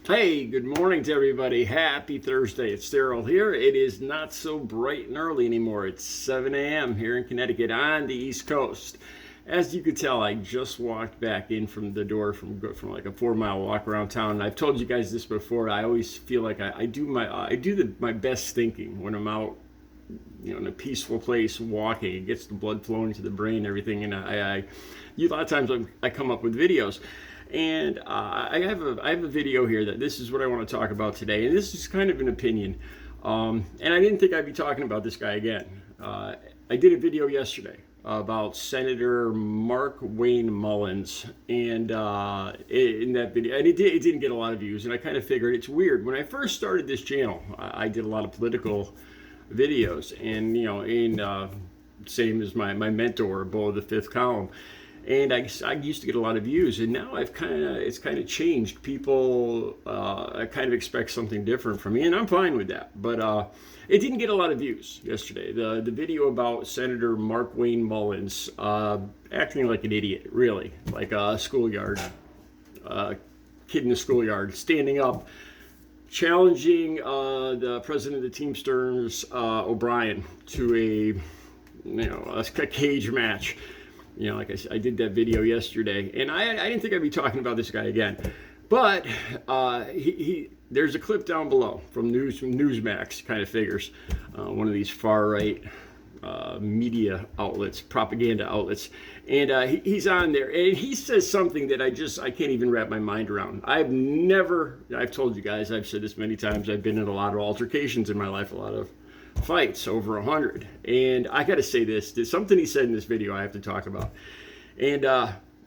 Hey, good morning to everybody. Happy Thursday. It's Daryl here. It is not so bright and early anymore. It's 7 a.m. here in Connecticut on the East Coast. As you could tell, I just walked back in from the door from like a 4 mile walk around town. And I've told you guys this before. I always feel like I do my best thinking when I'm out, in a peaceful place walking. It gets the blood flowing to the brain and everything. And a lot of times I come up with videos. And I have a video here that this is what I want to talk about today. And this is kind of an opinion. And I didn't think I'd be talking about this guy again. I did a video yesterday about Senator Markwayne Mullins. And in that video, and it didn't get a lot of views. And I kind of figured it's weird. When I first started this channel, I did a lot of political videos. And, same as my mentor, Bo of the Fifth Column. And I used to get a lot of views, and now it's kind of changed. People kind of expect something different from me, and I'm fine with that. But it didn't get a lot of views yesterday. The video about Senator Markwayne Mullins acting like an idiot, really, like a schoolyard kid in the schoolyard, standing up, challenging the president of the Teamsters, O'Brien, to a cage match. Like I did that video yesterday, and I didn't think I'd be talking about this guy again. But there's a clip down below from Newsmax, kind of figures, one of these far-right media outlets, propaganda outlets, and he's on there, and he says something that I can't even wrap my mind around. I've told you guys, I've said this many times, I've been in a lot of altercations in my life, a lot of fights, over 100, and I gotta say there's something he said in this video I have to talk about. And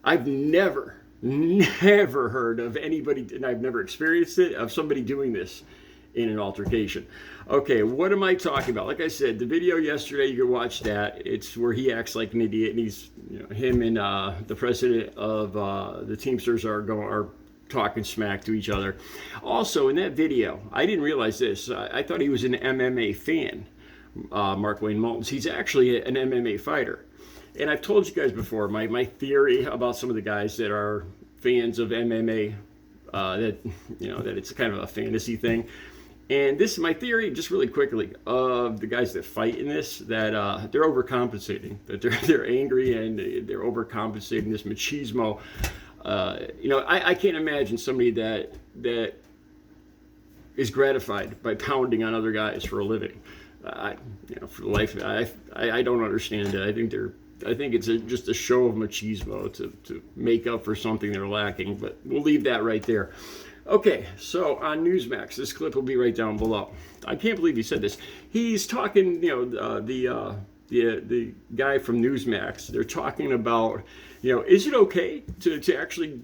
I've never heard of anybody, and I've never experienced it, of somebody doing this in an altercation. Okay, what am I talking about? Like I said, the video yesterday, you can watch that. It's where he acts like an idiot, and he's, him and the president of the Teamsters are talking smack to each other. Also, in that video, I didn't realize this. I thought he was an MMA fan, Markwayne Mullins. He's actually an MMA fighter. And I've told you guys before, my theory about some of the guys that are fans of MMA, that it's kind of a fantasy thing. And this is my theory, just really quickly, of the guys that fight in this, that they're overcompensating, that they're angry and they're overcompensating, this machismo. I can't imagine somebody that is gratified by pounding on other guys for a living. For life, I don't understand it. I think it's just a show of machismo to make up for something they're lacking. But we'll leave that right there. Okay, so on Newsmax, this clip will be right down below. I can't believe he said this. He's talking, the guy from Newsmax. They're talking about, is it okay to actually,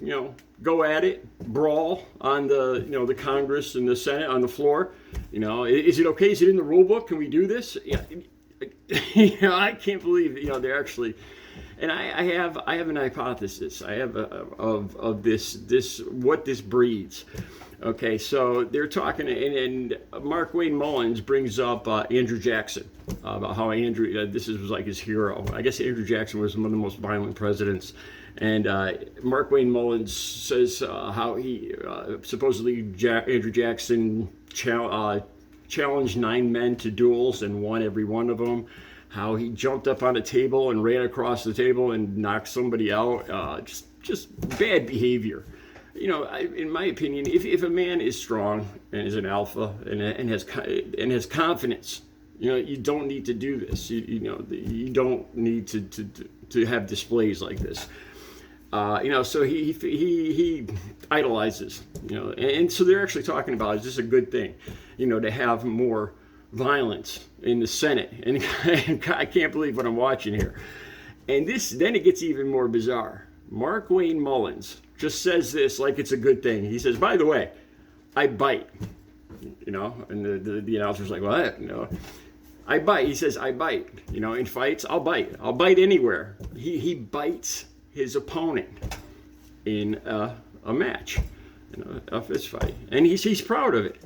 go at it, brawl on the Congress and the Senate on the floor? Is it okay? Is it in the rule book? Can we do this? Yeah. I can't believe they're actually. And I have an hypothesis. I have of this what this breeds. Okay, so they're talking, and Markwayne Mullins brings up Andrew Jackson, about how Andrew, this was like his hero. I guess Andrew Jackson was one of the most violent presidents. And Markwayne Mullins says how he supposedly Andrew Jackson challenged 9 men to duels and won every one of them. How he jumped up on a table and ran across the table and knocked somebody out. Just bad behavior. In my opinion, if a man is strong and is an alpha and has confidence, you don't need to do this. You don't need to have displays like this. So he idolizes. And so they're actually talking about, is this a good thing? To have more violence in the Senate, and I can't believe what I'm watching here. And then it gets even more bizarre. Markwayne Mullins just says this like it's a good thing. He says, by the way, I bite. And the announcer's like, what? I bite. He says, I bite. In fights, I'll bite. I'll bite anywhere. He bites his opponent in a match, a fist fight, and he's proud of it.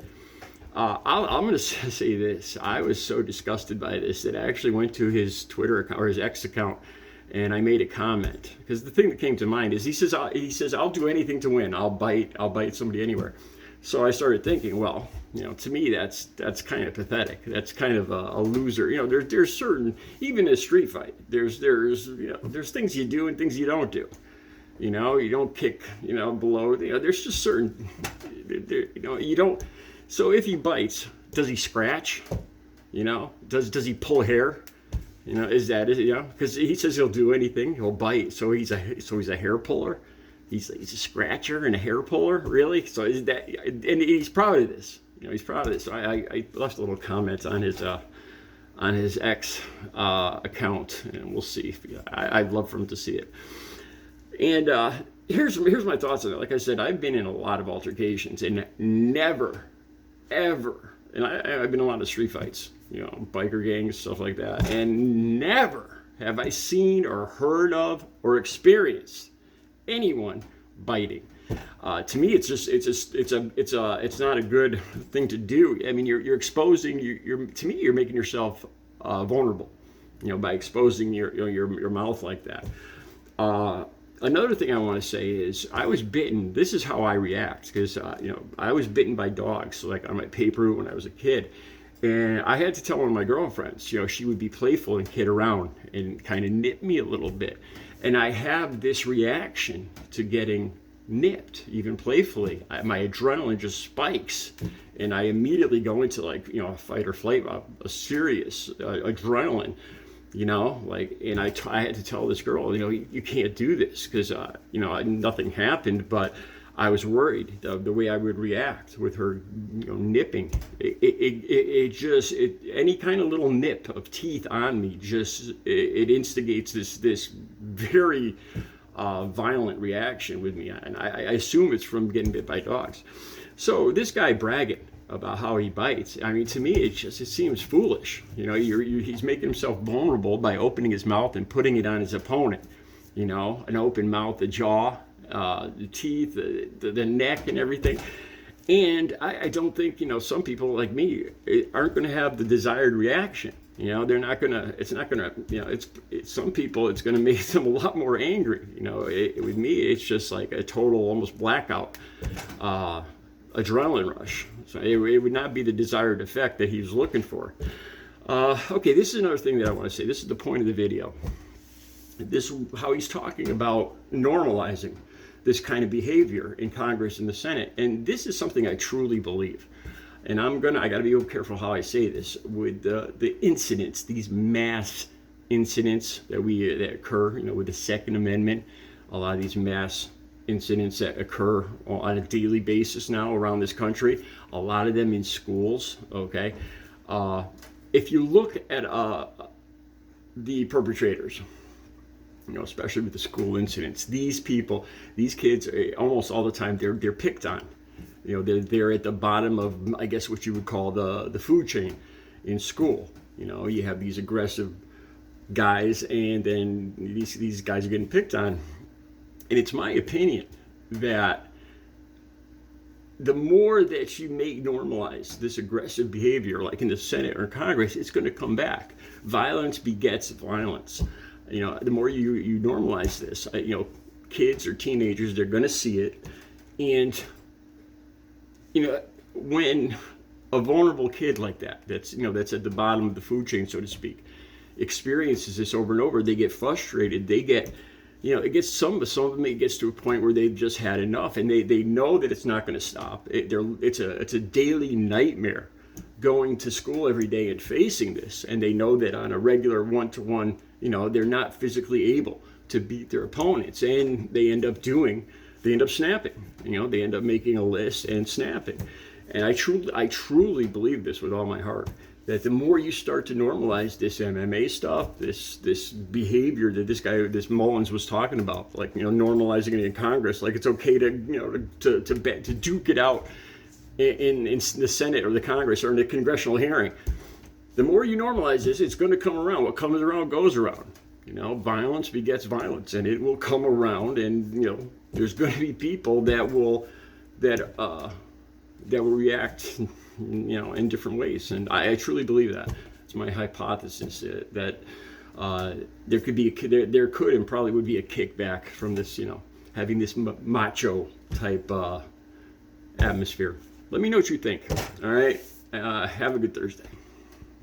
I'm going to say this. I was so disgusted by this that I actually went to his Twitter account, or his X account, and I made a comment, because the thing that came to mind is he says I'll do anything to win. I'll bite somebody anywhere. So I started thinking, well, to me that's kind of pathetic. That's kind of a loser. There's certain, even in a street fight, there's things you do and things you don't do. You don't kick, below. There's just certain, you don't. So if he bites, does he scratch? Does he pull hair? Is that it? Because he says he'll do anything. He'll bite. So he's a hair puller. He's a scratcher and a hair puller, really. So is that? And he's proud of this. He's proud of this. So I left a little comment on his X account, and we'll see. I'd love for him to see it. And here's my thoughts on it. Like I said, I've been in a lot of altercations, and never, ever, and I've been in a lot of street fights, biker gangs, stuff like that, and never have I seen or heard of or experienced anyone biting. To me, it's not a good thing to do. I mean, you're exposing, to me, you're making yourself vulnerable, by exposing your mouth like that. Another thing I want to say is I was bitten. This is how I react, because I was bitten by dogs, like on my paper route when I was a kid, and I had to tell one of my girlfriends. She would be playful and kid around and kind of nip me a little bit, and I have this reaction to getting nipped, even playfully. My adrenaline just spikes, and I immediately go into a fight or flight, a serious adrenaline. And I had to tell this girl, you can't do this, because, nothing happened, but I was worried the way I would react with her, nipping. Any kind of little nip of teeth on me, it instigates this very violent reaction with me. And I assume it's from getting bit by dogs. So this guy bragging about how he bites, I mean, to me, it seems foolish. He's making himself vulnerable by opening his mouth and putting it on his opponent. An open mouth, the jaw, the teeth, the neck, and everything. And I don't think, some people like me aren't going to have the desired reaction. They're not going to, it's not going to, some people, it's going to make them a lot more angry. With me, it's just like a total, almost blackout, adrenaline rush. So it would not be the desired effect that he was looking for. Okay, this is another thing that I want to say. This is the point of the video. How he's talking about normalizing this kind of behavior in Congress and the Senate. And this is something I truly believe. And I got to be real careful how I say this, with the incidents, these mass incidents that occur, with the Second Amendment, a lot of these mass incidents that occur on a daily basis now around this country, a lot of them in schools, okay? If you look at the perpetrators, especially with the school incidents, these kids, almost all the time, they're picked on. They're at the bottom of, I guess, what you would call the food chain in school. You have these aggressive guys, and then these guys are getting picked on. And it's my opinion that the more that you may normalize this aggressive behavior, like in the Senate or Congress, it's going to come back. Violence begets violence. The more you normalize this, kids or teenagers, they're going to see it. And, when a vulnerable kid like that's at the bottom of the food chain, so to speak, experiences this over and over, they get frustrated. They get, it gets some of them, it gets to a point where they've just had enough, and they know that it's not going to stop. It's a daily nightmare going to school every day and facing this, and they know that on a regular one-to-one, they're not physically able to beat their opponents, and they end up snapping. They end up making a list and snapping. And I truly believe this with all my heart, that the more you start to normalize this MMA stuff, this behavior that this Mullins was talking about, like, normalizing it in Congress, like it's okay to duke it out in the Senate or the Congress or in the congressional hearing. The more you normalize this, it's going to come around. What comes around goes around. Violence begets violence, and it will come around. And there's going to be people that will react, in different ways. And I truly believe that. It's my hypothesis that there could and probably would be a kickback from this, having this macho type atmosphere. Let me know what you think. All right. Have a good Thursday.